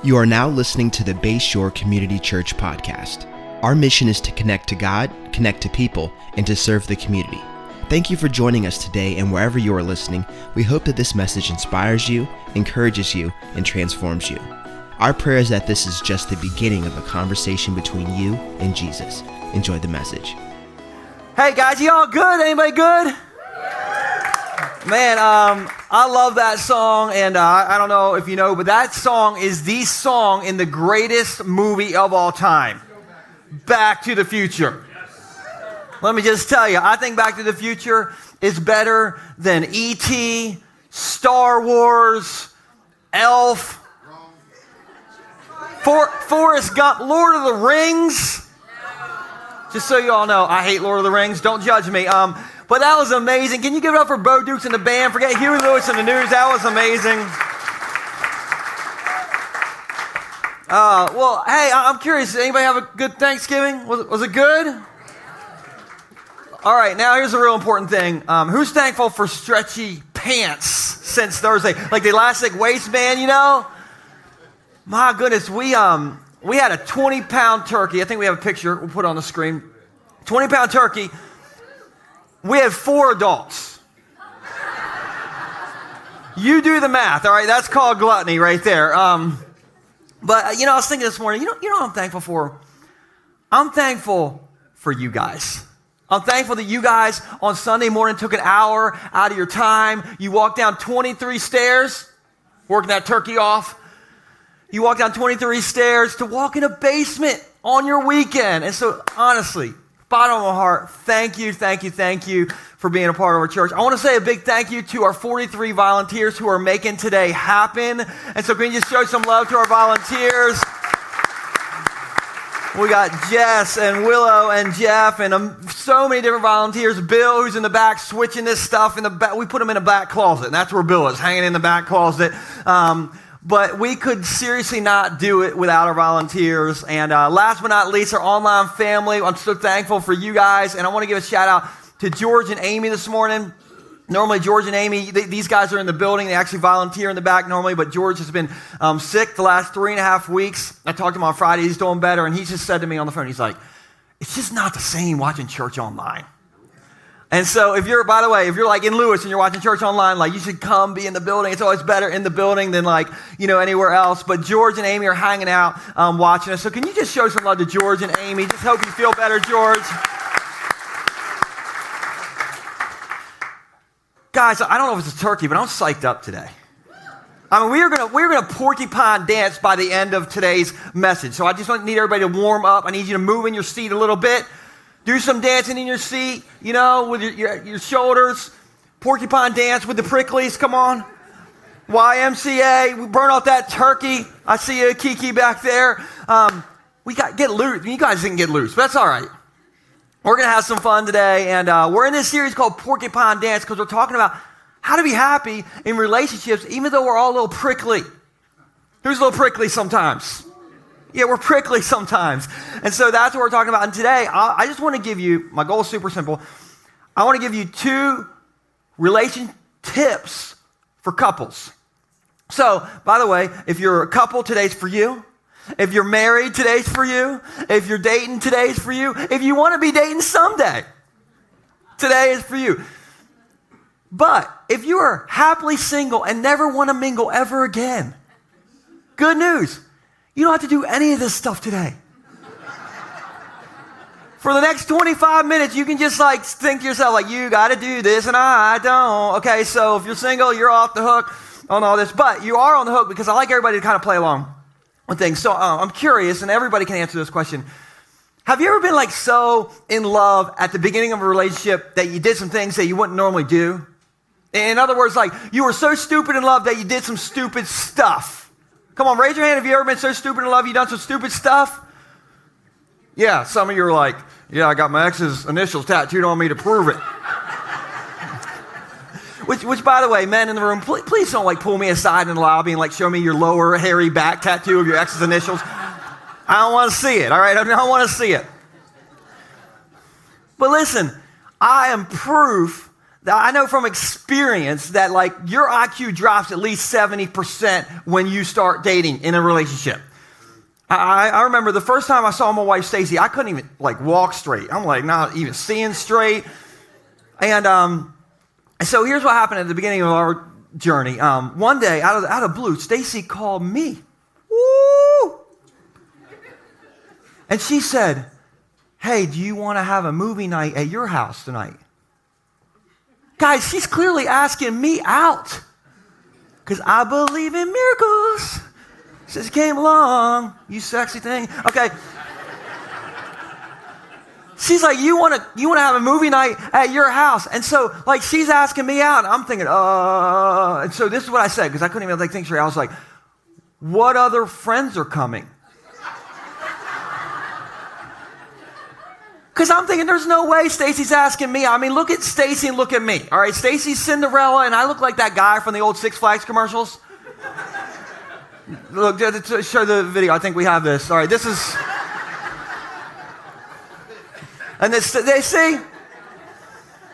You are now listening to the Bayshore Community Church podcast. Our mission is to connect to God, connect to people, and to serve the community. Thank you for joining us today, and wherever you are listening, we hope that this message inspires you, encourages you, and transforms you. Our prayer is that this is just the beginning of a conversation between you and Jesus. Enjoy the message. Hey guys, you all good? Anybody good? Man, I love that song, and I don't know if you know, but that song is the song in the greatest movie of all time, Back to the Future. Let me just tell you, I think Back to the Future is better than E.T., Star Wars, Elf, Forrest Gump, Lord of the Rings. Just so you all know, I hate Lord of the Rings. Don't judge me. But that was amazing. Can you give it up for Bo Dukes and the band? Forget Huey Lewis and the News. That was amazing. Well, hey, I'm curious. Did anybody have a good Thanksgiving? Was it good? All right, now here's a real important thing. Who's thankful for stretchy pants since Thursday? Like the elastic waistband, you know? My goodness, we had a 20-pound turkey. I think we have a picture. We'll put it on the screen. 20-pound turkey. We had 4 adults. You do the math, all right? That's called gluttony right there. But, you know, I was thinking this morning, you know what I'm thankful for? I'm thankful for you guys. I'm thankful that you guys on Sunday morning took an hour out of your time. You walked down 23 stairs, working that turkey off. You walked down 23 stairs to walk in a basement on your weekend. And so, honestly, bottom of my heart, thank you for being a part of our church. I want to say a big thank you to our 43 volunteers who are making today happen. And so can you just show some love to our volunteers? We got Jess and Willow and Jeff and so many different volunteers. Bill, who's in the back, switching this stuff in the back. We put him in a back closet, and that's where Bill is, hanging in the back closet. But we could seriously not do it without our volunteers. And last but not least, our online family. I'm so thankful for you guys. And I want to give a shout out to George and Amy this morning. Normally, George and Amy, these guys are in the building. They actually volunteer in the back normally. But George has been sick the last 3.5 weeks. I talked to him on Friday. He's doing better. And he just said to me on the phone, he's like, it's just not the same watching church online. And so if you're like in Lewis and you're watching church online, like you should come be in the building. It's always better in the building than anywhere else. But George and Amy are hanging out watching us. So can you just show some love to George and Amy? Just hope you feel better, George. Guys, I don't know if it's a turkey, but I'm psyched up today. I mean, we're gonna Porcupine dance by the end of today's message. So I just need everybody to warm up. I need you to move in your seat a little bit. Do some dancing in your seat, with your shoulders. Porcupine dance with the pricklies, come on. YMCA, we burn off that turkey. I see you, Kiki, back there. We got get loose. You guys didn't get loose, but that's all right. We're going to have some fun today, and we're in this series called Porcupine Dance because we're talking about how to be happy in relationships even though we're all a little prickly. Who's a little prickly sometimes? Yeah, we're prickly sometimes. And so that's what we're talking about. And today, I just want to give you, my goal is super simple. I want to give you 2 relation tips for couples. So, by the way, if you're a couple, today's for you. If you're married, today's for you. If you're dating, today's for you. If you want to be dating someday, today is for you. But if you are happily single and never want to mingle ever again, good news. You don't have to do any of this stuff today. For the next 25 minutes, you can just think to yourself, you got to do this and I don't. Okay, so if you're single, you're off the hook on all this. But you are on the hook because I like everybody to kind of play along with things. So I'm curious, and everybody can answer this question. Have you ever been so in love at the beginning of a relationship that you did some things that you wouldn't normally do? In other words, you were so stupid in love that you did some stupid stuff. Come on, raise your hand if you ever been so stupid in love you've done some stupid stuff. Yeah, some of you are like, yeah, I got my ex's initials tattooed on me to prove it. Which, by the way, men in the room, please don't pull me aside in the lobby and show me your lower hairy back tattoo of your ex's initials. I don't want to see it, all right? I don't want to see it. But listen, I am proof Now, I know from experience that like your IQ drops at least 70% when you start dating in a relationship. I remember the first time I saw my wife, Stacy, I couldn't even like walk straight. I'm like not even seeing straight. And so here's what happened at the beginning of our journey. One day, out of blue, Stacy called me. Woo! And she said, hey, do you want to have a movie night at your house tonight? Guys, she's clearly asking me out because I believe in miracles. Since you came along, you sexy thing. Okay. She's like, you want to have a movie night at your house. And so, like, she's asking me out. And I'm thinking, And so this is what I said, because I couldn't even think straight. I was like, what other friends are coming? Because I'm thinking, there's no way Stacy's asking me. I mean, look at Stacy and look at me. All right, Stacy's Cinderella, and I look like that guy from the old Six Flags commercials. Look, show the video. I think we have this. All right, this is... And this, they see?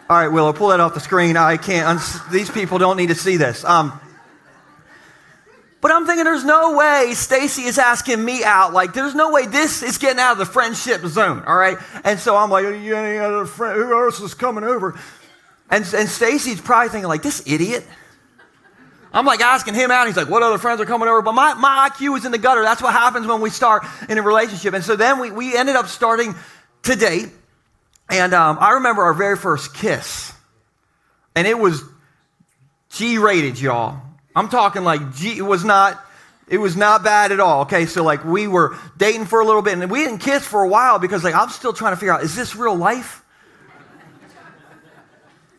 All right, Willow, pull that off the screen. I can't... These people don't need to see this. But I'm thinking there's no way Stacy is asking me out. Like, there's no way this is getting out of the friendship zone, all right? And so I'm like, you any other friend? Who else is coming over? And Stacy's probably thinking, like, this idiot. I'm like asking him out. He's like, what other friends are coming over? But my IQ is in the gutter. That's what happens when we start in a relationship. And so then we ended up starting to date. And I remember our very first kiss. And it was G-rated, y'all. I'm talking like it was not bad at all. Okay, so like we were dating for a little bit and we didn't kiss for a while because like I'm still trying to figure out, is this real life?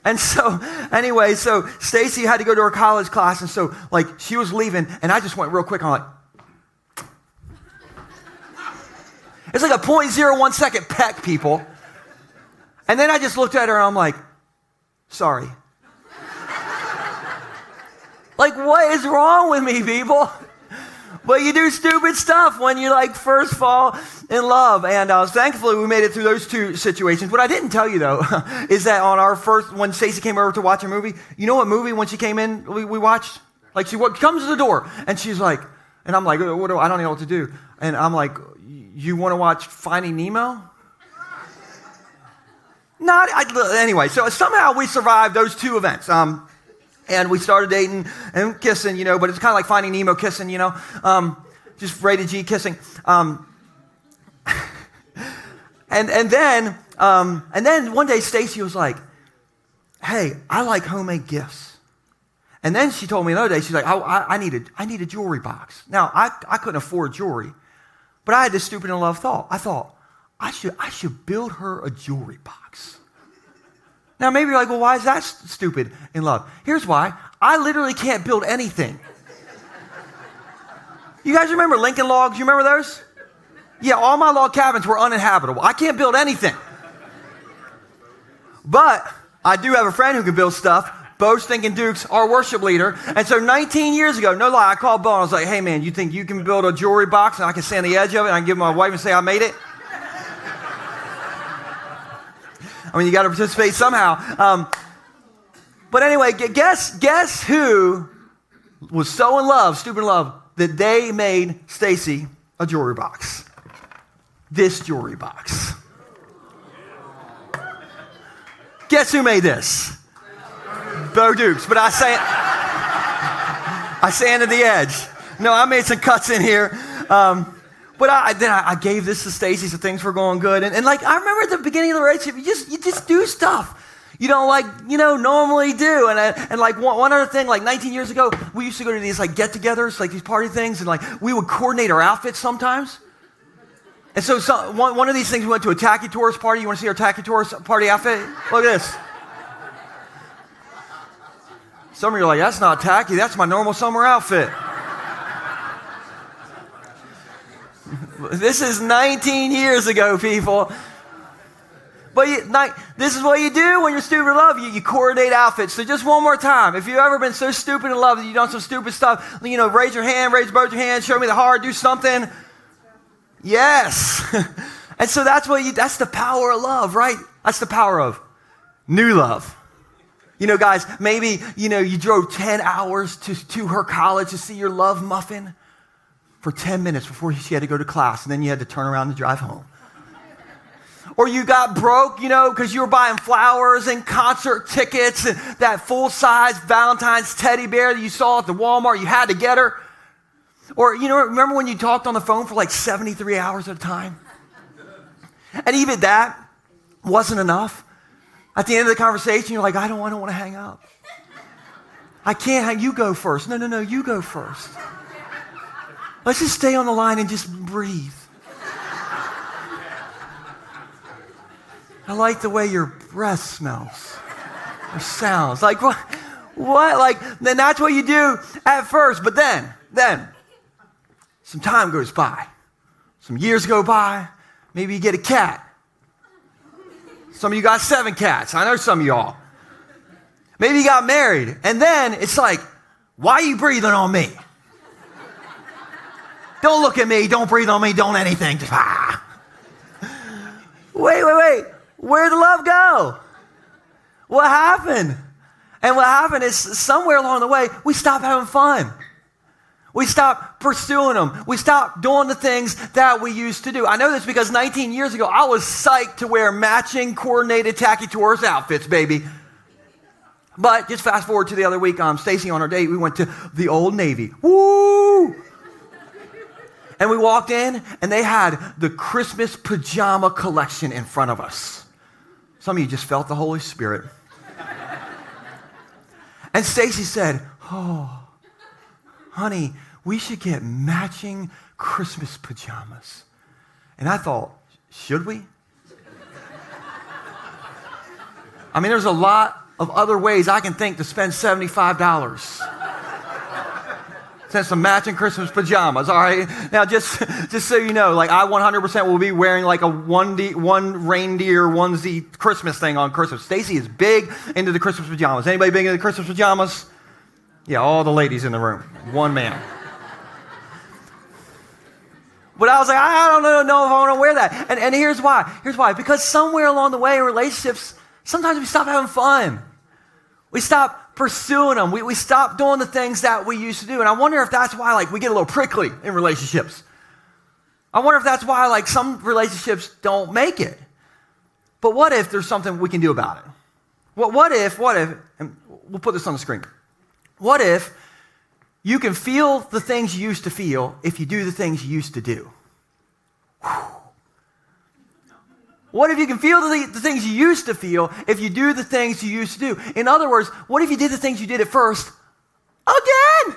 And so anyway, so Stacy had to go to her college class, and so like she was leaving and I just went real quick. I'm like, it's like a 0.01 second peck, people. And then I just looked at her and I'm like, sorry. Like, what is wrong with me, people? But you do stupid stuff when you like first fall in love. And thankfully, we made it through those two situations. What I didn't tell you, though, is that on our first, when Stacey came over to watch a movie, you know what movie when she came in we watched? Like, she comes to the door, and she's like, and I'm like, I don't even know what to do. And I'm like, you want to watch Finding Nemo? Anyway, so somehow we survived those two events. And we started dating and kissing, you know, but it's kind of like Finding Nemo kissing, you know, just rated G kissing. And then one day Stacy was like, hey, I like homemade gifts. And then she told me another day, she's like, I need a jewelry box. Now, I couldn't afford jewelry, but I had this stupid in love thought. I thought, I should build her a jewelry box. Now, maybe you're like, well, why is that stupid in love? Here's why. I literally can't build anything. You guys remember Lincoln logs? You remember those? Yeah, all my log cabins were uninhabitable. I can't build anything. But I do have a friend who can build stuff. Bo Stinking Dukes, our worship leader. And so 19 years ago, no lie, I called Bo and I was like, hey, man, you think you can build a jewelry box and I can stand on the edge of it and I can give my wife and say I made it? I mean, you got to participate somehow. But anyway, guess who was so in love, stupid in love, that they made Stacy a jewelry box. This jewelry box. Guess who made this? Bo Dukes. But I sanded the edge. No, I made some cuts in here. But I gave this to Stacy, so things were going good. And like, I remember at the beginning of the relationship, you just do stuff you don't like, normally do. And like one other thing, like 19 years ago, we used to go to these like get-togethers, like these party things, and like we would coordinate our outfits sometimes. And so one of these things, we went to a tacky tourist party. You want to see our tacky tourist party outfit? Look at this. Some of you are like, that's not tacky. That's my normal summer outfit. This is 19 years ago, people. But this is what you do when you're stupid in love. You coordinate outfits. So just one more time. If you've ever been so stupid in love that you've done some stupid stuff, raise your hand, raise both your hands, show me the heart, do something. Yes. And so that's the power of love, right? That's the power of new love. Guys, maybe, you drove 10 hours to her college to see your love muffin for 10 minutes before she had to go to class, and then you had to turn around and drive home. Or you got broke, because you were buying flowers and concert tickets and that full-size Valentine's teddy bear that you saw at the Walmart. You had to get her. Or, remember when you talked on the phone for like 73 hours at a time? And even that wasn't enough. At the end of the conversation, you're like, I don't want to hang up. I can't hang. You go first. No, you go first. Let's just stay on the line and just breathe. I like the way your breath smells or sounds. Like, what? Like, then that's what you do at first. But then, some time goes by. Some years go by. Maybe you get a cat. Some of you got 7 cats. I know some of y'all. Maybe you got married. And then it's like, why are you breathing on me? Don't look at me. Don't breathe on me. Don't anything. Just, Wait. Where'd the love go? What happened? And what happened is somewhere along the way, we stopped having fun. We stopped pursuing them. We stopped doing the things that we used to do. I know this because 19 years ago, I was psyched to wear matching coordinated tacky tourist outfits, baby. But just fast forward to the other week, Stacy on our date, we went to the Old Navy. Woo! And we walked in, and they had the Christmas pajama collection in front of us. Some of you just felt the Holy Spirit. And Stacy said, oh, honey, we should get matching Christmas pajamas. And I thought, should we? I mean, there's a lot of other ways I can think to spend $75. Send some matching Christmas pajamas, all right? Now, just so you know, like I 100% will be wearing like a one reindeer onesie Christmas thing on Christmas. Stacy is big into the Christmas pajamas. Anybody big into the Christmas pajamas? Yeah, all the ladies in the room. One man. But I was like, I don't know if I want to wear that. And here's why. Because somewhere along the way in relationships, sometimes we stop having fun. We stop pursuing them. We stop doing the things that we used to do. And I wonder if that's why we get a little prickly in relationships. I wonder if that's why some relationships don't make it. But what if there's something we can do about it? What if, and we'll put this on the screen. What if you can feel the things you used to feel if you do the things you used to do? Whew. What if you can feel the things you used to feel if you do the things you used to do? In other words, what if you did the things you did at first again?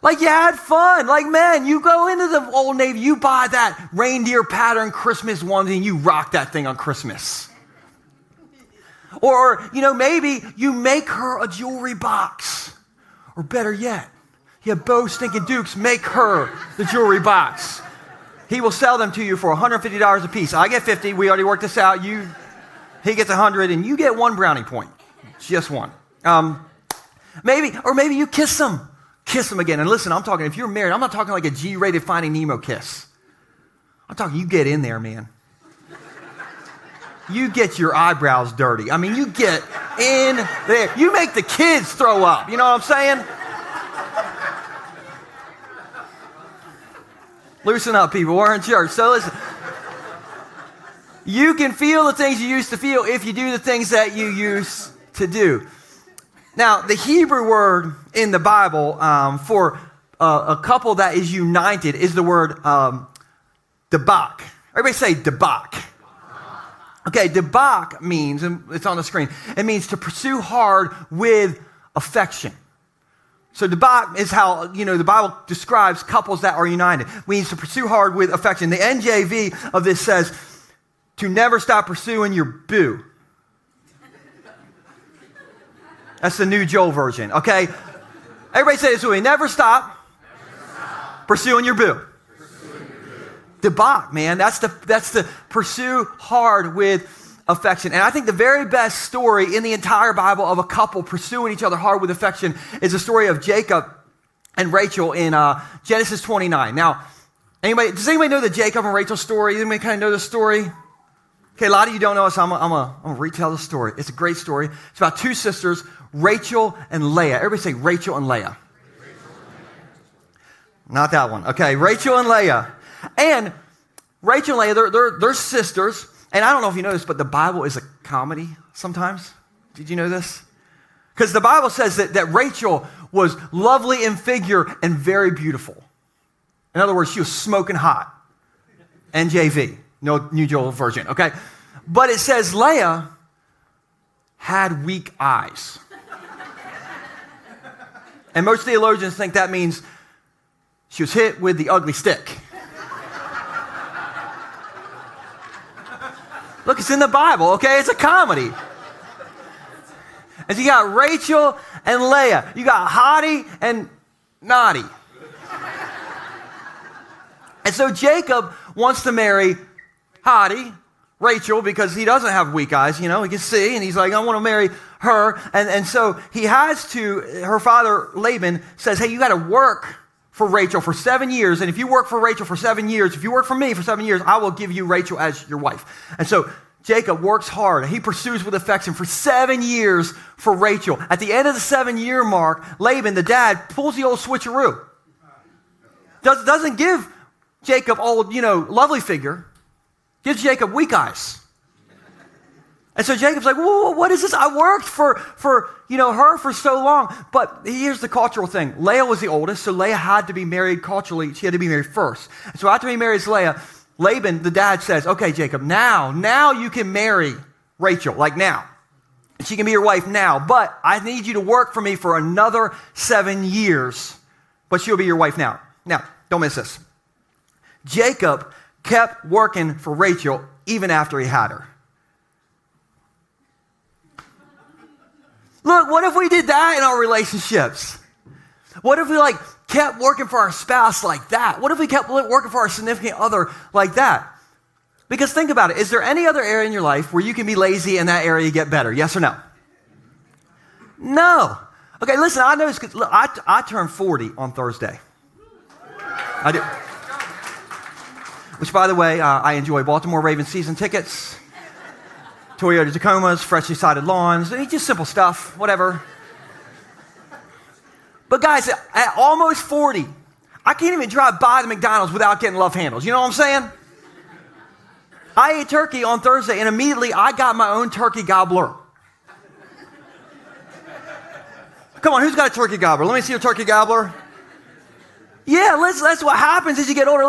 Like you had fun. Like, man, you go into the Old Navy, you buy that reindeer pattern Christmas onesie and you rock that thing on Christmas. Or, maybe you make her a jewelry box. Or better yet, you have Bo Stinking Dukes make her the jewelry box. He will sell them to you for $150 a piece. I get 50. We already worked this out. He gets 100, and you get 1 brownie point. Just 1. Maybe you kiss them. Kiss them again. And listen, I'm talking, if you're married, I'm not talking like a G-rated Finding Nemo kiss. I'm talking you get in there, man. You get your eyebrows dirty. I mean, you get in there. You make the kids throw up. You know what I'm saying? Loosen up, people. We're in church. So listen. You can feel the things you used to feel if you do the things that you used to do. Now, the Hebrew word in the Bible for a couple that is united is the word debak. Everybody say debak. Okay, debak means, and it's on the screen, it means to pursue hard with affection. So debak is how, the Bible describes couples that are united. It means to pursue hard with affection. The NJV of this says, to never stop pursuing your boo. That's the new Joel version, okay? Everybody say this with me. Never stop pursuing your boo. Debak, man. That's the pursue hard with affection. And I think the very best story in the entire Bible of a couple pursuing each other hard with affection is the story of Jacob and Rachel in Genesis 29. Now, does anybody know the Jacob and Rachel story? Anybody kind of know the story? Okay, a lot of you don't know us. I'm going to retell the story. It's a great story. It's about two sisters, Rachel and Leah. Everybody say Rachel and Leah. Not that one. Okay, Rachel and Leah. And Rachel and Leah, they're sisters. And I don't know if you know this, but the Bible is a comedy sometimes. Did you know this? Because the Bible says that Rachel was lovely in figure and very beautiful. In other words, she was smoking hot. NJV, no New Joel version, okay? But it says Leah had weak eyes. And most theologians think that means she was hit with the ugly stick. Look, it's in the Bible, okay? It's a comedy. And so you got Rachel and Leah. You got hottie and naughty. And so Jacob wants to marry hottie, Rachel, because he doesn't have weak eyes, you know, he can see, and he's like, I want to marry her. And so he has to, her father Laban says, hey, you got to work for Rachel for 7 years, and if you work for Rachel for 7 years, if you work for me for 7 years, I will give you Rachel as your wife. And so Jacob works hard. He pursues with affection for 7 years for Rachel. At the end of the 7-year mark, Laban, the dad, pulls the old switcheroo. Doesn't give Jacob old, lovely figure. Gives Jacob weak eyes. And so Jacob's like, whoa, what is this? I worked for her for so long. But here's the cultural thing. Leah was the oldest, so Leah had to be married culturally. She had to be married first. And so after he marries Leah, Laban, the dad, says, okay, Jacob, now you can marry Rachel, like now. She can be your wife now, but I need you to work for me for another 7 years, but she'll be your wife now. Now, don't miss this. Jacob kept working for Rachel even after he had her. Look, what if we did that in our relationships? What if we kept working for our spouse like that? What if we kept working for our significant other like that? Because think about it. Is there any other area in your life where you can be lazy and that area get better? Yes or no? No. Okay, listen, I know this because I turned 40 on Thursday. I do. Which, by the way, I enjoy Baltimore Ravens season tickets, Toyota Tacomas, freshly sided lawns, just simple stuff, whatever. But guys, at almost 40, I can't even drive by the McDonald's without getting love handles. You know what I'm saying? I ate turkey on Thursday, and immediately I got my own turkey gobbler. Come on, who's got a turkey gobbler? Let me see your turkey gobbler. Yeah, that's what happens as you get older.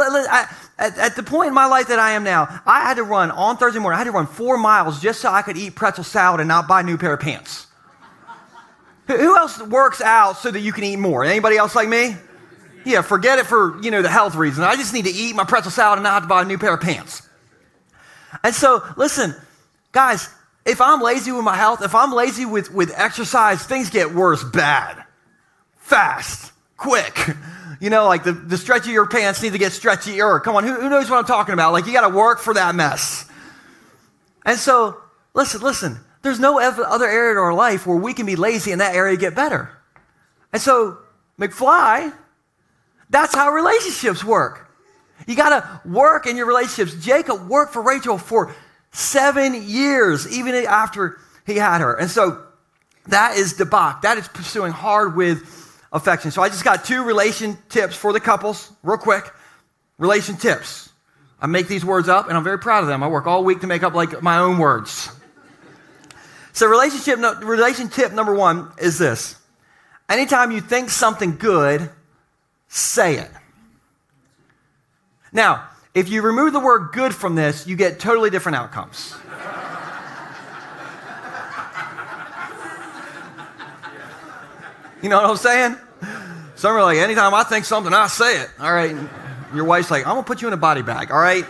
At the point in my life that I am now, I had to run on Thursday morning. I had to run 4 miles just so I could eat pretzel salad and not buy a new pair of pants. Who else works out so that you can eat more? Anybody else like me? Yeah, forget it for, the health reason. I just need to eat my pretzel salad and not have to buy a new pair of pants. And so, listen, guys, if I'm lazy with my health, if I'm lazy with exercise, things get worse bad, fast, quick. The stretch of your pants need to get stretchier. Come on, who knows what I'm talking about? You got to work for that mess. And so, listen. There's no other area of our life where we can be lazy and that area get better. And so, McFly, that's how relationships work. You got to work in your relationships. Jacob worked for Rachel for 7 years, even after he had her. And so, that is debak. That is pursuing hard with affection. So I just got 2 relation tips for the couples, real quick. Relation tips. I make these words up, and I'm very proud of them. I work all week to make up my own words. So relation tip number 1 is this. Anytime you think something good, say it. Now, if you remove the word good from this, you get totally different outcomes. You know what I'm saying? Some are like, anytime I think something, I say it. All right. Your wife's like, I'm going to put you in a body bag. All right.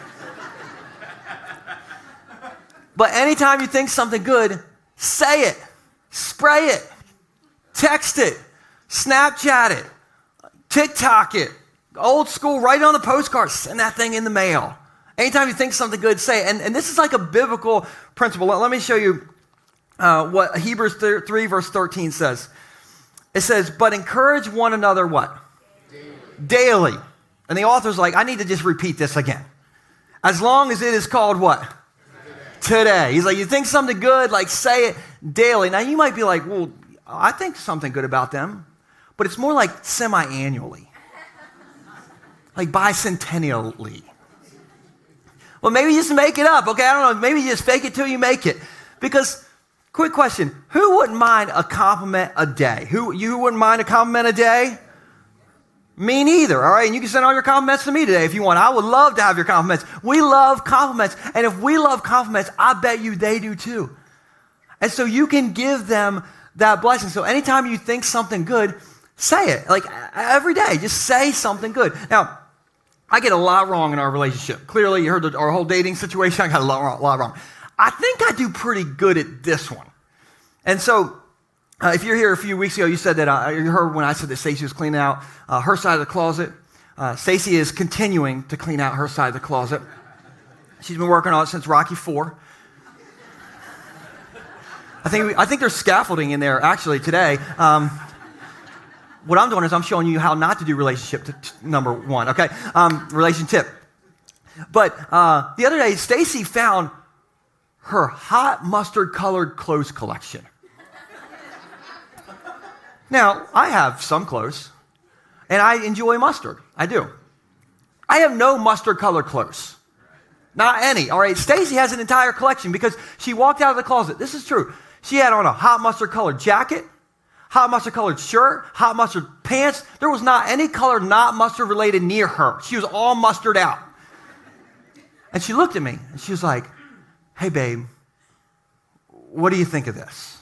But anytime you think something good, say it. Spray it. Text it. Snapchat it. TikTok it. Old school, write it on a postcard. Send that thing in the mail. Anytime you think something good, say it. And this is like a biblical principle. Let me show you what Hebrews 3 verse 13 says. It says, but encourage one another what? Daily. And the author's like, I need to just repeat this again. As long as it is called what? today. He's like, you think something good, like say it daily. Now you might be like, well, I think something good about them, but it's more like semi-annually, like bicentennially. Well, maybe just make it up, okay? I don't know, maybe just fake it till you make it. Because, quick question, who wouldn't mind a compliment a day? You wouldn't mind a compliment a day? Me neither, all right? And you can send all your compliments to me today if you want. I would love to have your compliments. We love compliments. And if we love compliments, I bet you they do too. And so you can give them that blessing. So anytime you think something good, say it. Like every day, just say something good. Now, I get a lot wrong in our relationship. Clearly, you heard our whole dating situation. I got a lot wrong. I think I do pretty good at this one. And so if you're here a few weeks ago, you said that you heard when I said that Stacy was cleaning out her side of the closet. Stacy is continuing to clean out her side of the closet. She's been working on it since Rocky IV. I think there's scaffolding in there actually today. What I'm doing is I'm showing you how not to do relationship number one. Okay, relation tip. But the other day, Stacy found her hot mustard colored clothes collection. Now, I have some clothes, and I enjoy mustard. I do. I have no mustard-colored clothes. Not any, all right? Stacy has an entire collection because she walked out of the closet. This is true. She had on a hot mustard-colored jacket, hot mustard-colored shirt, hot mustard pants. There was not any color not mustard-related near her. She was all mustard out. And she looked at me, and she was like, hey, babe, what do you think of this?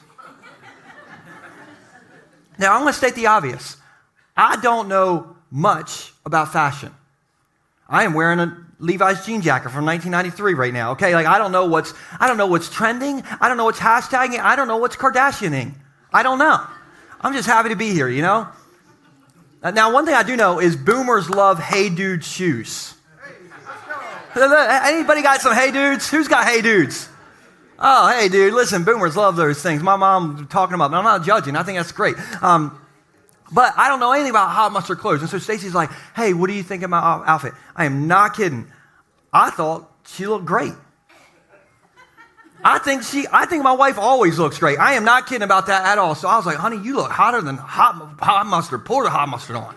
Now, I'm going to state the obvious. I don't know much about fashion. I am wearing a Levi's jean jacket from 1993 right now, okay? Like, I don't know what's trending. I don't know what's hashtagging. I don't know what's Kardashianing. I don't know. I'm just happy to be here, you know? Now, one thing I do know is boomers love Hey Dude shoes. Anybody got some Hey Dudes? Who's got Hey Dudes? Oh, hey, dude, listen, boomers love those things. My mom talking about them. I'm not judging. I think that's great. But I don't know anything about hot mustard clothes. And so Stacy's like, hey, what do you think of my outfit? I am not kidding. I thought she looked great. I think my wife always looks great. I am not kidding about that at all. So I was like, honey, you look hotter than hot mustard. Pour the hot mustard on.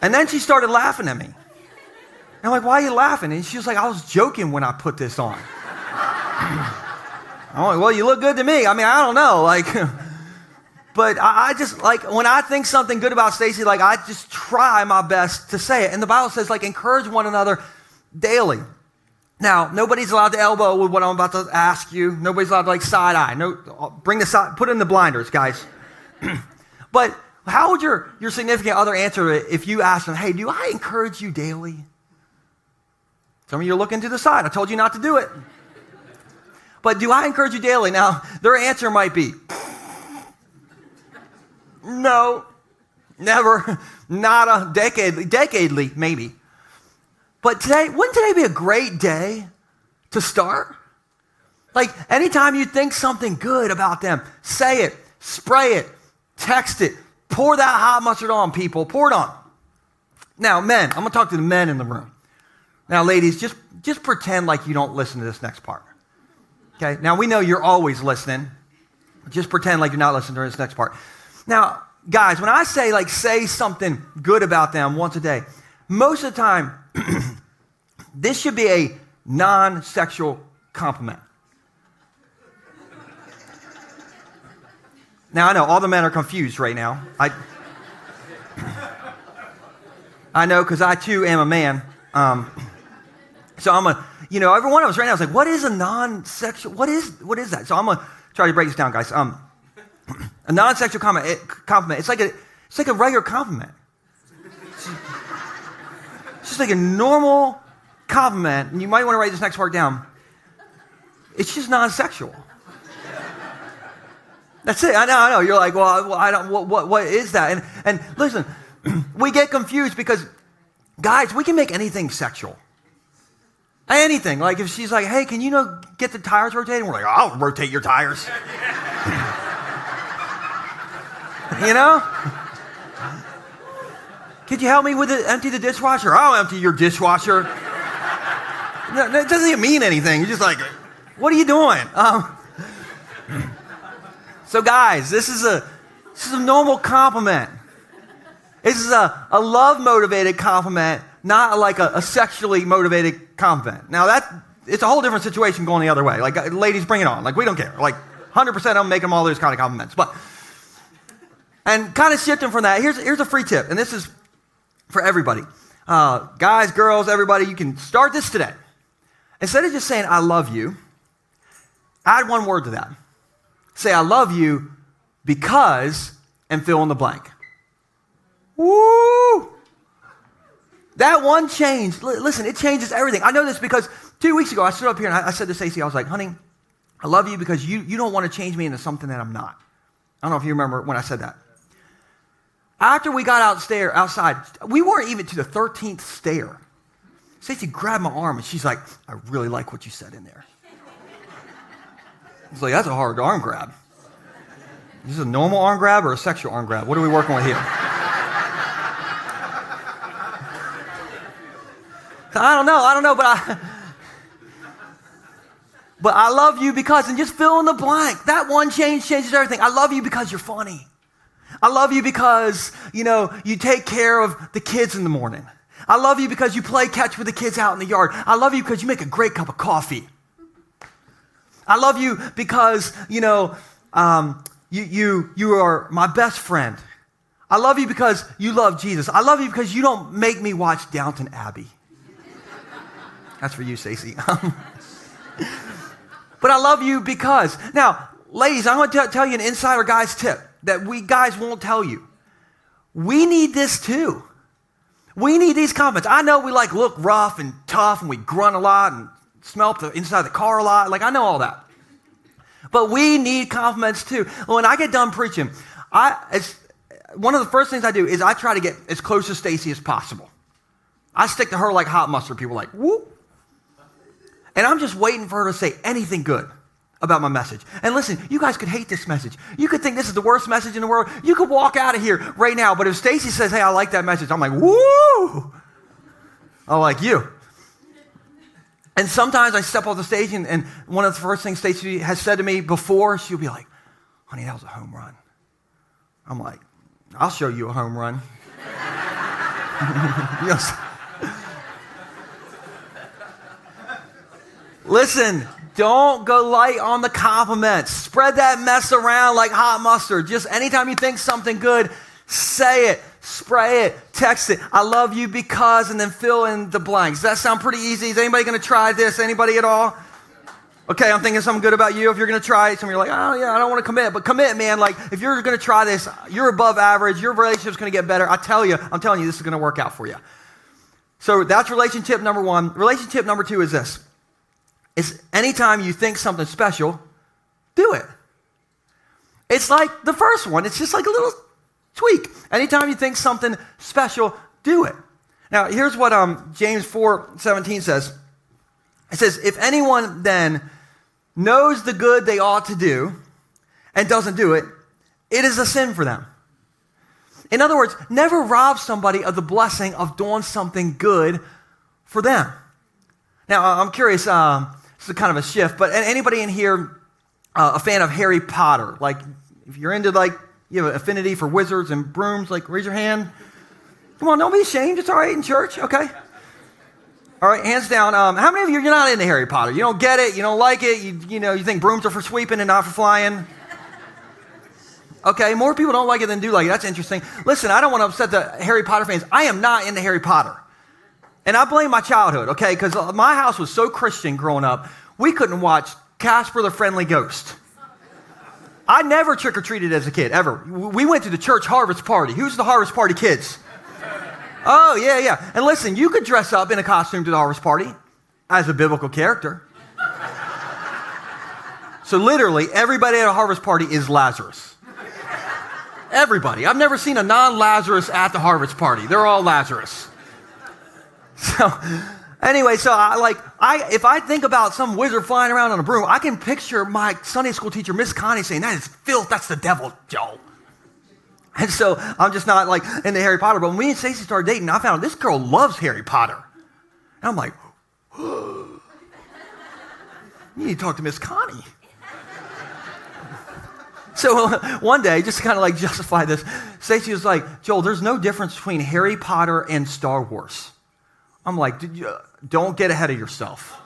And then she started laughing at me. I'm like, why are you laughing? And she was like, I was joking when I put this on. I'm like, well, you look good to me. I mean, I don't know. Like, but I just, like, when I think something good about Stacy, like, I just try my best to say it. And the Bible says, like, encourage one another daily. Now, nobody's allowed to elbow with what I'm about to ask you. Nobody's allowed to, like, side eye. No, bring the side, put in the blinders, guys. But how would your significant other answer it if you asked them, hey, do I encourage you daily? Some of you are looking to the side. I told you not to do it. But do I encourage you daily? Now, their answer might be, no, never, not a decadely, maybe. But wouldn't today be a great day to start? Like, anytime you think something good about them, say it, spray it, text it, pour that hot mustard on, people. Pour it on. Now, men, I'm going to talk to the men in the room. Now, ladies, just pretend like you don't listen to this next part. Okay? Now, we know you're always listening. Just pretend like you're not listening to this next part. Now, guys, when I say, like, say something good about them once a day, most of the time, this should be a non-sexual compliment. Now, I know all the men are confused right now. I know, because I, too, am a man. So I'm every one of us right now is like, what is a non-sexual, what is that? So I'm going to try to break this down, guys. A non-sexual compliment, it's like a regular compliment. It's just like a normal compliment, and you might want to write this next part down. It's just non-sexual. That's it. I know. You're like, well, I don't. What is that? And listen, we get confused because, guys, we can make anything sexual. Anything. Like if she's like, hey, can you get the tires rotating? We're like, I'll rotate your tires. You know? Could you help me with empty the dishwasher? I'll empty your dishwasher. No, it doesn't even mean anything. You're just like, what are you doing? So guys, this is a normal compliment. This is a love-motivated compliment, not like a sexually motivated compliment. Now it's a whole different situation going the other way. Like, ladies, bring it on. Like, we don't care. Like, 100% I'm making them all those kind of compliments. And kind of shifting from that, here's a free tip, and this is for everybody. Guys, girls, everybody, you can start this today. Instead of just saying, I love you, add one word to that. Say, I love you because, and fill in the blank. Woo! That one change, listen, it changes everything. I know this because 2 weeks ago, I stood up here and I said to Stacey, I was like, honey, I love you because you don't want to change me into something that I'm not. I don't know if you remember when I said that. After we got outside, we weren't even to the 13th stair. Stacey grabbed my arm and she's like, I really like what you said in there. I was like, that's a hard arm grab. Is this a normal arm grab or a sexual arm grab? What are we working with here? I don't know, but I love you because, and just fill in the blank. That one change changes everything. I love you because you're funny. I love you because, you take care of the kids in the morning. I love you because you play catch with the kids out in the yard. I love you because you make a great cup of coffee. I love you because, you are my best friend. I love you because you love Jesus. I love you because you don't make me watch Downton Abbey. That's for you, Stacey. But I love you because. Now, ladies, I'm going to tell you an insider guy's tip that we guys won't tell you. We need this too. We need these compliments. I know we look rough and tough and we grunt a lot and smell up the inside of the car a lot. I know all that. But we need compliments too. When I get done preaching, one of the first things I do is I try to get as close to Stacey as possible. I stick to her like hot mustard. People are like, whoop. And I'm just waiting for her to say anything good about my message. And listen, you guys could hate this message. You could think this is the worst message in the world. You could walk out of here right now. But if Stacey says, hey, I like that message, I'm like, woo! I like you. And sometimes I step off the stage and one of the first things Stacey has said to me before, she'll be like, honey, that was a home run. I'm like, I'll show you a home run. Yes. Listen, don't go light on the compliments. Spread that mess around like hot mustard. Just anytime you think something good, say it, spray it, text it. I love you because, and then fill in the blanks. Does that sound pretty easy? Is anybody going to try this? Anybody at all? Okay, I'm thinking something good about you. If you're going to try it, some of you are like, oh yeah, I don't want to commit. But commit, man. If you're going to try this, you're above average. Your relationship's going to get better. I'm telling you, this is going to work out for you. So that's relationship number one. Relationship number two is this. It's anytime you think something special, do it. It's like the first one. It's just like a little tweak. Anytime you think something special, do it. Now, here's what James 4:17 says. It says, if anyone then knows the good they ought to do and doesn't do it, it is a sin for them. In other words, never rob somebody of the blessing of doing something good for them. Now, I'm curious, this is kind of a shift, but anybody in here a fan of Harry Potter? If you're into, you have an affinity for wizards and brooms, raise your hand. Come on, don't be ashamed. It's all right in church, okay? All right, hands down. How many of you, you're not into Harry Potter? You don't get it, you don't like it, you think brooms are for sweeping and not for flying? Okay, more people don't like it than do like it. That's interesting. Listen, I don't want to upset the Harry Potter fans. I am not into Harry Potter. And I blame my childhood, okay? Because my house was so Christian growing up, we couldn't watch Casper the Friendly Ghost. I never trick-or-treated as a kid, ever. We went to the church harvest party. Who's the harvest party kids? Oh, yeah. And listen, you could dress up in a costume to the harvest party as a biblical character. So literally, everybody at a harvest party is Lazarus. Everybody. I've never seen a non-Lazarus at the harvest party. They're all Lazarus. So, anyway, if I think about some wizard flying around on a broom, I can picture my Sunday school teacher, Miss Connie, saying, that is filth, that's the devil, Joe. And so, I'm just not into Harry Potter. But when me and Stacey started dating, I found this girl loves Harry Potter. And I'm like, You need to talk to Miss Connie. So one day, just to kind of like justify this, Stacy was like, Joel, there's no difference between Harry Potter and Star Wars. I'm like, don't get ahead of yourself.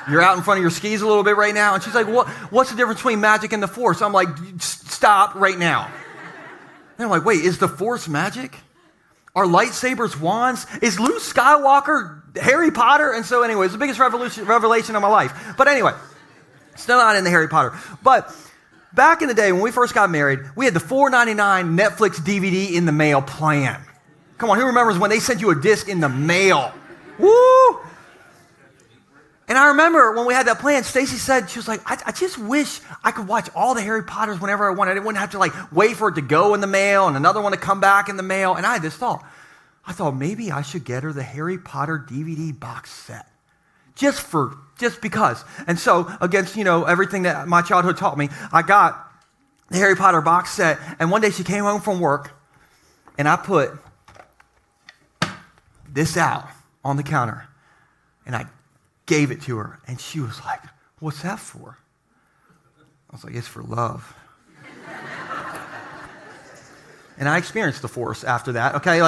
You're out in front of your skis a little bit right now. And she's like, what's the difference between magic and the Force? I'm like, stop right now. And I'm like, wait, is the Force magic? Are lightsabers wands? Is Luke Skywalker Harry Potter? And so anyway, it's the biggest revelation of my life. But anyway, still not into Harry Potter. But back in the day when we first got married, we had the $4.99 Netflix DVD in the mail plan. Come on, who remembers when they sent you a disc in the mail? Woo! And I remember when we had that plan, Stacy said, she was like, I just wish I could watch all the Harry Potters whenever I wanted. I wouldn't have to like wait for it to go in the mail and another one to come back in the mail. And I had this thought. I thought maybe I should get her the Harry Potter DVD box set. Just because. And so against, everything that my childhood taught me, I got the Harry Potter box set. And one day she came home from work and I put this out on the counter and I gave it to her. And she was like, what's that for? I was like, it's for love. And I experienced the Force after that, okay?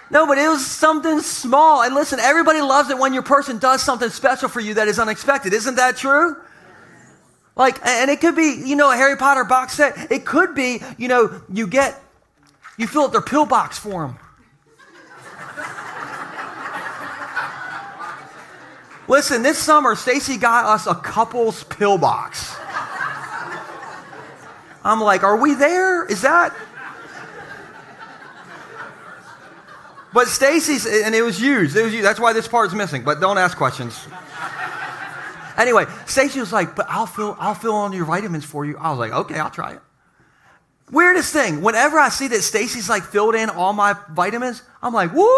No, but it was something small. And listen, everybody loves it when your person does something special for you that is unexpected. Isn't that true? And it could be, a Harry Potter box set. It could be, you fill up their pill box for them. Listen, this summer, Stacy got us a couple's pill box. I'm like, are we there? Is that? But Stacy's, and it was used. That's why this part's missing, but don't ask questions. Anyway, Stacy was like, but I'll fill on your vitamins for you. I was like, okay, I'll try it. Weirdest thing, whenever I see that Stacy's like filled in all my vitamins, I'm like, woo!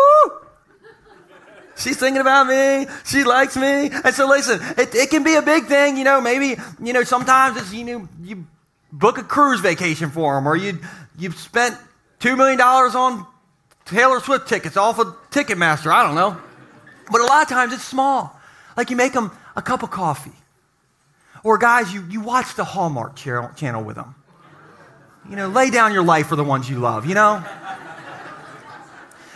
She's thinking about me. She likes me. And so listen, it can be a big thing, maybe, sometimes it's, you book a cruise vacation for them, or you spent $2 million on Taylor Swift tickets off of Ticketmaster. I don't know. But a lot of times it's small. Like you make them a cup of coffee. Or guys, you watch the Hallmark channel with them. Lay down your life for the ones you love,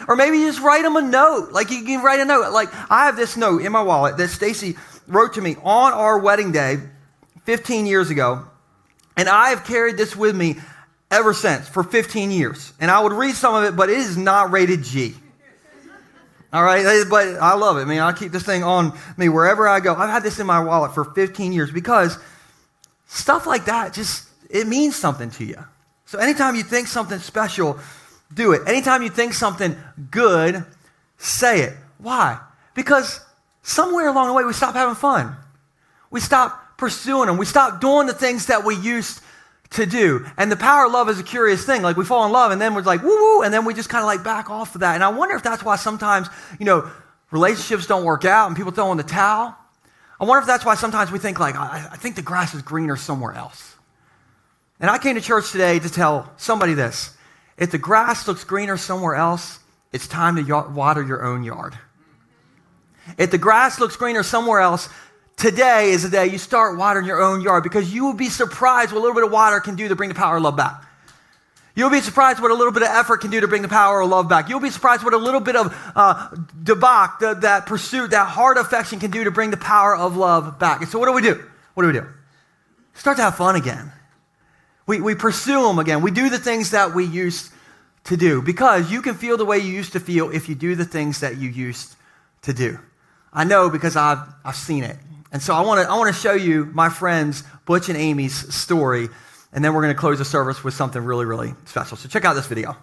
Or maybe you just write them a note. Like you can write a note. Like I have this note in my wallet that Stacy wrote to me on our wedding day 15 years ago. And I have carried this with me ever since for 15 years. And I would read some of it, but it is not rated G. All right? But I love it. I keep this thing on me wherever I go. I've had this in my wallet for 15 years because stuff like that it means something to you. So anytime you think something special, do it. Anytime you think something good, say it. Why? Because somewhere along the way we stop having fun. We stop pursuing them. We stop doing the things that we used to do. And the power of love is a curious thing. Like we fall in love and then we're like, woo woo, and then we just kind of like back off of that. And I wonder if that's why sometimes, relationships don't work out and people throw in the towel. I wonder if that's why sometimes we think like, I think the grass is greener somewhere else. And I came to church today to tell somebody this. If the grass looks greener somewhere else, it's time to water your own yard. If the grass looks greener somewhere else, today is the day you start watering your own yard, because you will be surprised what a little bit of water can do to bring the power of love back. You'll be surprised what a little bit of effort can do to bring the power of love back. You'll be surprised what a little bit of debak, that pursuit, that hard affection can do to bring the power of love back. And so what do we do? What do we do? Start to have fun again. We pursue them again. We do the things that we used to do, because you can feel the way you used to feel if you do the things that you used to do. I know, because I've seen it. And so I want to show you my friends Butch and Amy's story, and then we're going to close the service with something really, really special. So check out this video.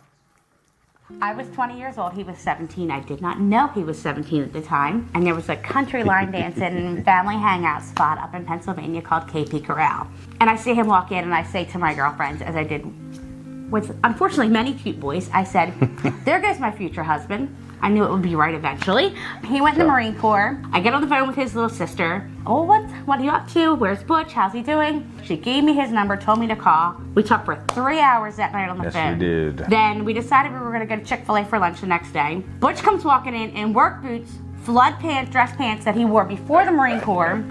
I was 20 years old. He was 17. I did not know he was 17 at the time. And there was a country line dancing family hangout spot up in Pennsylvania called KP Corral. And I see him walk in, and I say to my girlfriends, as I did with unfortunately many cute boys, I said, there goes my future husband. I knew it would be right eventually. He went in the Marine Corps. I get on the phone with his little sister. Oh, what are you up to? Where's Butch? How's he doing? She gave me his number, told me to call. We talked for 3 hours that night on the phone. Yes, we did. Then we decided we were going to go to Chick-fil-A for lunch the next day. Butch comes walking in work boots, flood pants, dress pants that he wore before the Marine Corps,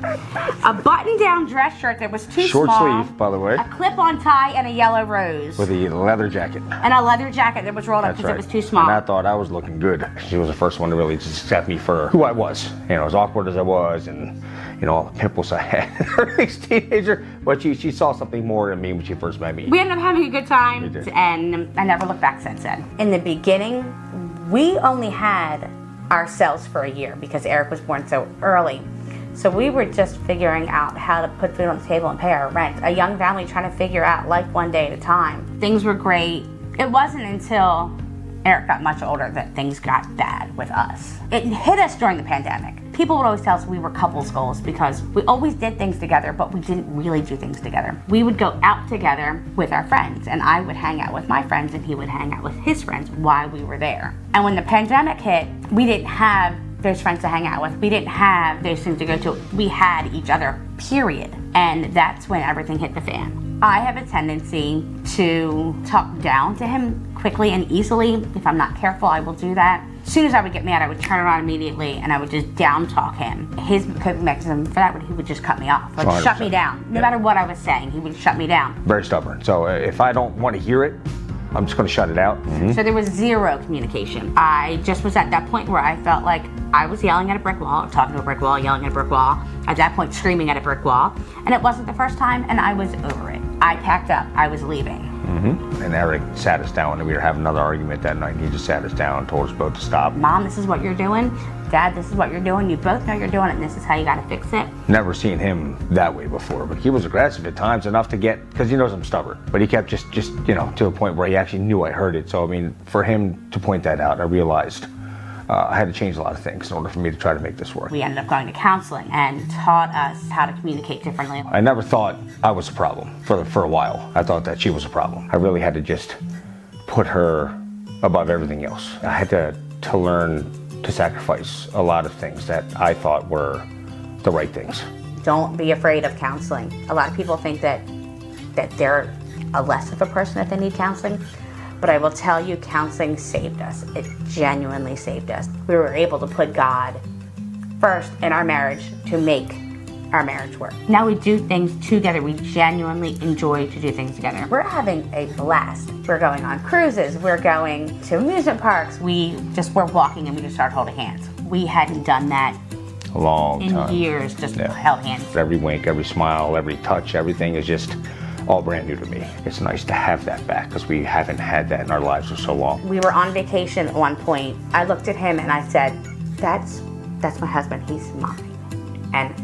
a button-down dress shirt that was too Short small, sleeve, by the way, a clip-on tie, and a yellow rose. with a leather jacket. And a leather jacket that was rolled up That's because right. it was too small. And I thought I was looking good. She was the first one to really just accept me for who I was. You know, as awkward as I was, and all the pimples I had as a teenager. But she saw something more in me when she first met me. We ended up having a good time, We did. and I never looked back since then. In the beginning, we only had ourselves for a year because Eric was born so early. So we were just figuring out how to put food on the table and pay our rent. A young family trying to figure out life one day at a time. Things were great. It wasn't until Eric got much older that things got bad with us. It hit us during the pandemic. People would always tell us we were couples goals because we always did things together, but we didn't really do things together. We would go out together with our friends, and I would hang out with my friends, and he would hang out with his friends while we were there. And when the pandemic hit, we didn't have those friends to hang out with. We didn't have those things to go to. We had each other, period. And that's when everything hit the fan. I have a tendency to talk down to him quickly and easily. If I'm not careful, I will do that. As soon as I would get mad, I would turn around immediately and I would just down talk him. His coping mechanism for that would he would just cut me off, like shut me down. No matter what I was saying, he would shut me down. Very stubborn. So if I don't want to hear it, I'm just going to shut it out. So there was zero communication. I just was at that point where I felt like I was yelling at a brick wall, talking to a brick wall, yelling at a brick wall. At that point, screaming at a brick wall. And it wasn't the first time, and I was over it. I packed up. I was leaving. And Eric sat us down, and we were having another argument that night. And he just sat us down and told us both to stop. Mom, this is what you're doing. Dad, this is what you're doing. You both know you're doing it, and this is how you got to fix it. Never seen him that way before, but he was aggressive at times, enough to get, because he knows I'm stubborn. But he kept just to a point where he actually knew I heard it. So I mean, for him to point that out, I realized I had to change a lot of things in order for me to try to make this work. We ended up going to counseling and taught us how to communicate differently. I never thought I was a problem for a while. I thought that she was a problem. I really had to just put her above everything else. I had to learn to sacrifice a lot of things that I thought were the right things. Don't be afraid of counseling. A lot of people think that they're a less of a person if they need counseling. But I will tell you, counseling saved us. It genuinely saved us. We were able to put God first in our marriage to make our marriage work. Now we do things together. We genuinely enjoy to do things together. We're having a blast. We're going on cruises. We're going to amusement parks. We're walking and we just started holding hands. We hadn't done that A long in time. years, just held hands. Every wink, every smile, every touch, everything is just all brand new to me. It's nice to have that back because we haven't had that in our lives for so long. We were on vacation at one point. I looked at him and I said, that's my husband, he's mine. And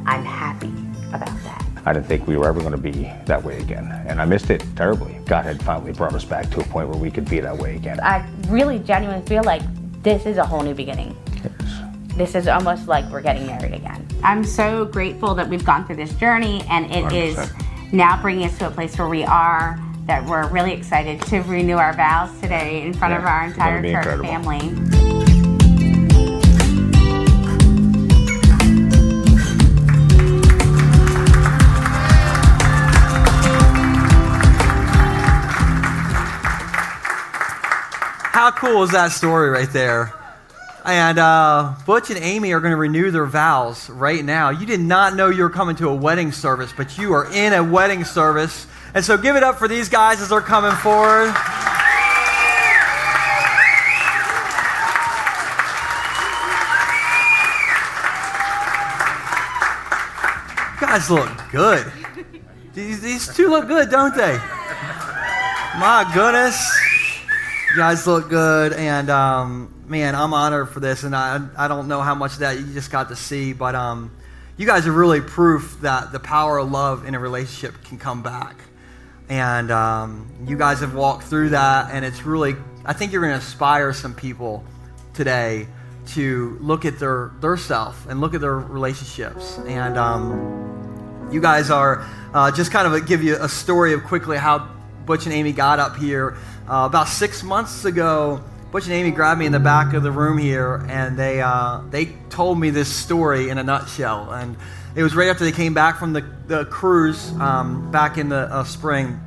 I'm happy about that. I didn't think we were ever going to be that way again. And I missed it terribly. God had finally brought us back to a point where we could be that way again. I really genuinely feel like this is a whole new beginning. This is almost like we're getting married again. I'm so grateful that we've gone through this journey, and it 100%. is now bringing us to a place where we are, that we're really excited to renew our vows today in front of our entire be church incredible. family. How cool is that story right there? And Butch and Amy are going to renew their vows right now. You did not know you were coming to a wedding service, but you are in a wedding service. And so give it up for these guys as they're coming forward. You guys look good. These two look good, don't they? My goodness. You guys look good, and man, I'm honored for this, and I don't know how much of that you just got to see, but you guys are really proof that the power of love in a relationship can come back, and you guys have walked through that, and it's really, I think you're going to inspire some people today to look at their self and look at their relationships, and you guys are just kind of give you a story of quickly how Butch and Amy got up here. About 6 months ago, Butch and Amy grabbed me in the back of the room here, and they told me this story in a nutshell. And it was right after they came back from the cruise back in the spring.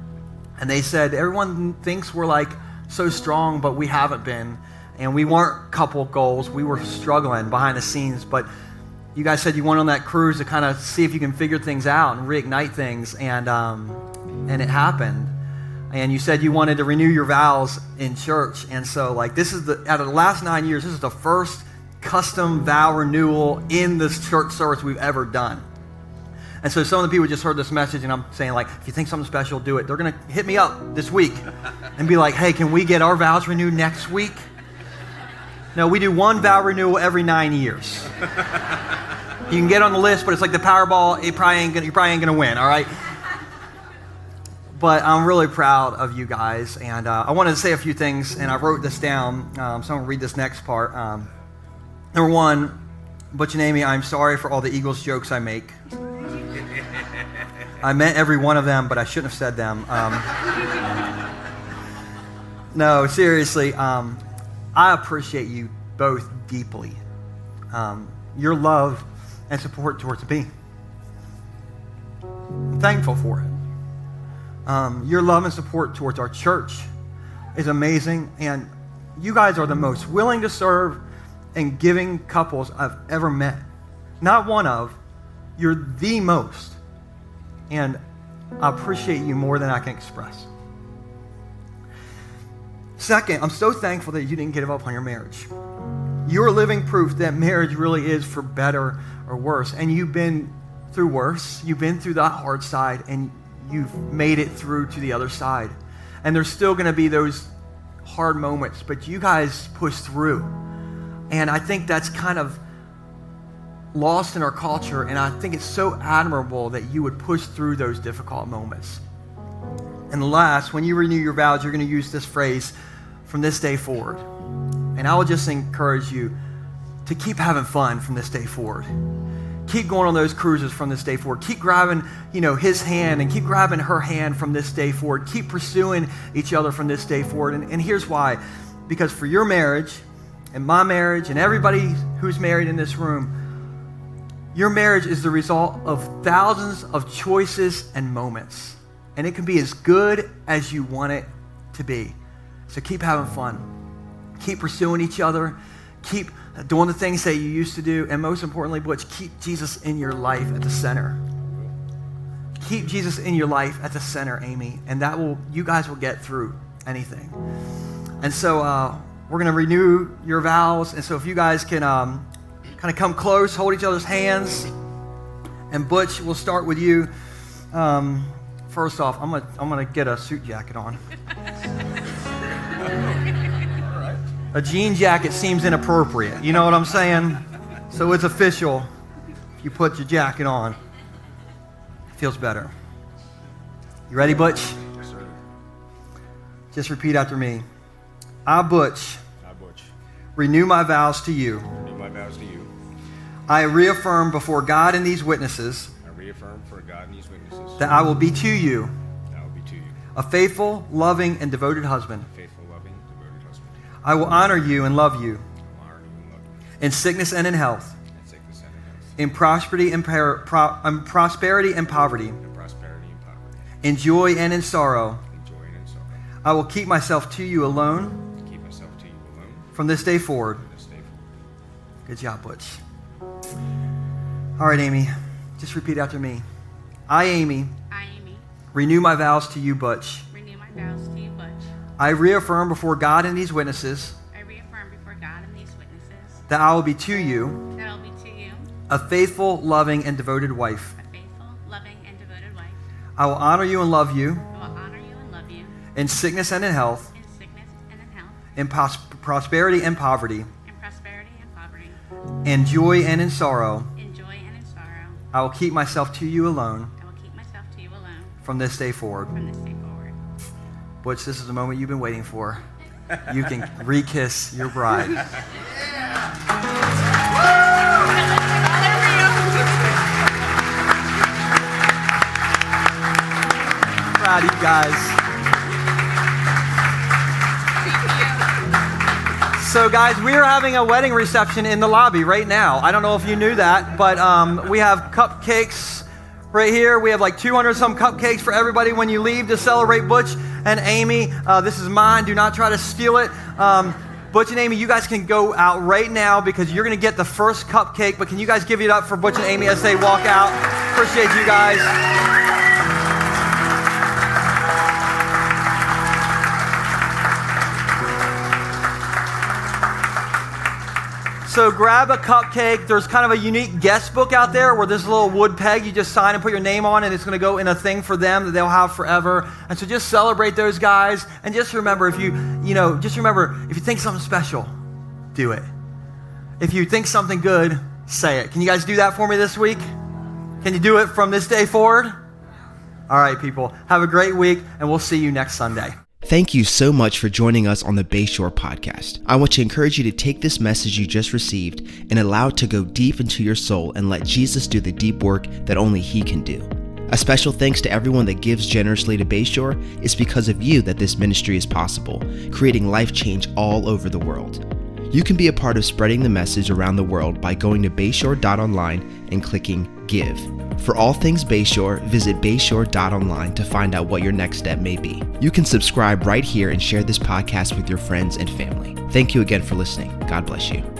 And they said, everyone thinks we're like so strong, but we haven't been. And we weren't couple goals. We were struggling behind the scenes. But you guys said you went on that cruise to kind of see if you can figure things out and reignite things. And it happened. And you said you wanted to renew your vows in church. And so, this is out of the last 9 years, this is the first custom vow renewal in this church service we've ever done. And so some of the people just heard this message, and I'm saying, if you think something special, do it. They're going to hit me up this week and be like, hey, can we get our vows renewed next week? No, we do one vow renewal every 9 years. You can get on the list, but it's like the Powerball. You probably ain't going to win, all right? But I'm really proud of you guys, and I wanted to say a few things, and I wrote this down, so I'm going to read this next part. Number one, Butch and Amy, I'm sorry for all the Eagles jokes I make. I meant every one of them, but I shouldn't have said them. No, seriously, I appreciate you both deeply. Your love and support towards me. I'm thankful for it. Your love and support towards our church is amazing, and you guys are the most willing to serve and giving couples I've ever met. Not one of, you're the most, and I appreciate you more than I can express. Second, I'm so thankful that you didn't give up on your marriage. You're living proof that marriage really is for better or worse, and you've been through worse, you've been through the hard side, and you've made it through to the other side. And there's still going to be those hard moments, but you guys push through. And I think that's kind of lost in our culture, and I think it's so admirable that you would push through those difficult moments. And last, when you renew your vows, you're going to use this phrase, from this day forward. And I would just encourage you to keep having fun from this day forward. Keep going on those cruises from this day forward. Keep grabbing, his hand and keep grabbing her hand from this day forward. Keep pursuing each other from this day forward. And here's why. Because for your marriage and my marriage and everybody who's married in this room, your marriage is the result of thousands of choices and moments. And it can be as good as you want it to be. So keep having fun. Keep pursuing each other. Keep doing the things that you used to do. And most importantly, Butch, keep Jesus in your life at the center. Keep Jesus in your life at the center, Amy. And you guys will get through anything. And so we're going to renew your vows. And so if you guys can kind of come close, hold each other's hands. And Butch, we'll start with you. First off, I'm gonna get a suit jacket on. A jean jacket seems inappropriate. You know what I'm saying? So it's official. If you put your jacket on, it feels better. You ready, Butch? Yes, sir. Just repeat after me. I, Butch, Renew my vows to you. renew my vows to you. I reaffirm before God and these witnesses that I will be to you a faithful, loving, and devoted husband. faithful, loving, devoted husband. I will honor you and love you I will honor you and love you in sickness and in health, in sickness and in health, in prosperity and prosperity and poverty, in prosperity and poverty, in joy and in sorrow. in joy and in sorrow. I will keep myself to you alone To keep myself to you alone from this day forward. from this day forward. Good job, Butch. All right, Amy, just repeat after me. I, Amy, renew my vows to you, Butch. Renew my vows to you, Butch. I reaffirm before God and these witnesses I reaffirm before God and these witnesses that I will be to you that I'll be to you a faithful, loving, and devoted wife. a faithful, loving, and devoted wife. I will honor you and love you I will honor you and love you in sickness and in health, in sickness and in health, in prosperity and poverty, in prosperity and poverty, in joy and in sorrow. in joy and in sorrow. I will keep myself to you alone I will keep myself to you alone from this day forward. from this day forward. Butch, this is the moment you've been waiting for. You can re-kiss your bride. Proud of you guys. So guys, we are having a wedding reception in the lobby right now. I don't know if you knew that, but we have cupcakes right here. We have like 200 some cupcakes for everybody when you leave to celebrate Butch and Amy. This is mine. Do not try to steal it. Butch and Amy, you guys can go out right now because you're going to get the first cupcake. But can you guys give it up for Butch and Amy as they walk out? Appreciate you guys. So grab a cupcake. There's kind of a unique guest book out there where there's a little wood peg you just sign and put your name on, and it's going to go in a thing for them that they'll have forever. And so just celebrate those guys, and just remember if you think something special, do it. If you think something good, say it. Can you guys do that for me this week? Can you do it from this day forward? All right, people. Have a great week, and we'll see you next Sunday. Thank you so much for joining us on the Bayshore podcast. I want to encourage you to take this message you just received and allow it to go deep into your soul and let Jesus do the deep work that only He can do. A special thanks to everyone that gives generously to Bayshore. It's because of you that this ministry is possible, creating life change all over the world. You can be a part of spreading the message around the world by going to bayshore.online and clicking Give. For all things Bayshore, visit bayshore.online to find out what your next step may be. You can subscribe right here and share this podcast with your friends and family. Thank you again for listening. God bless you.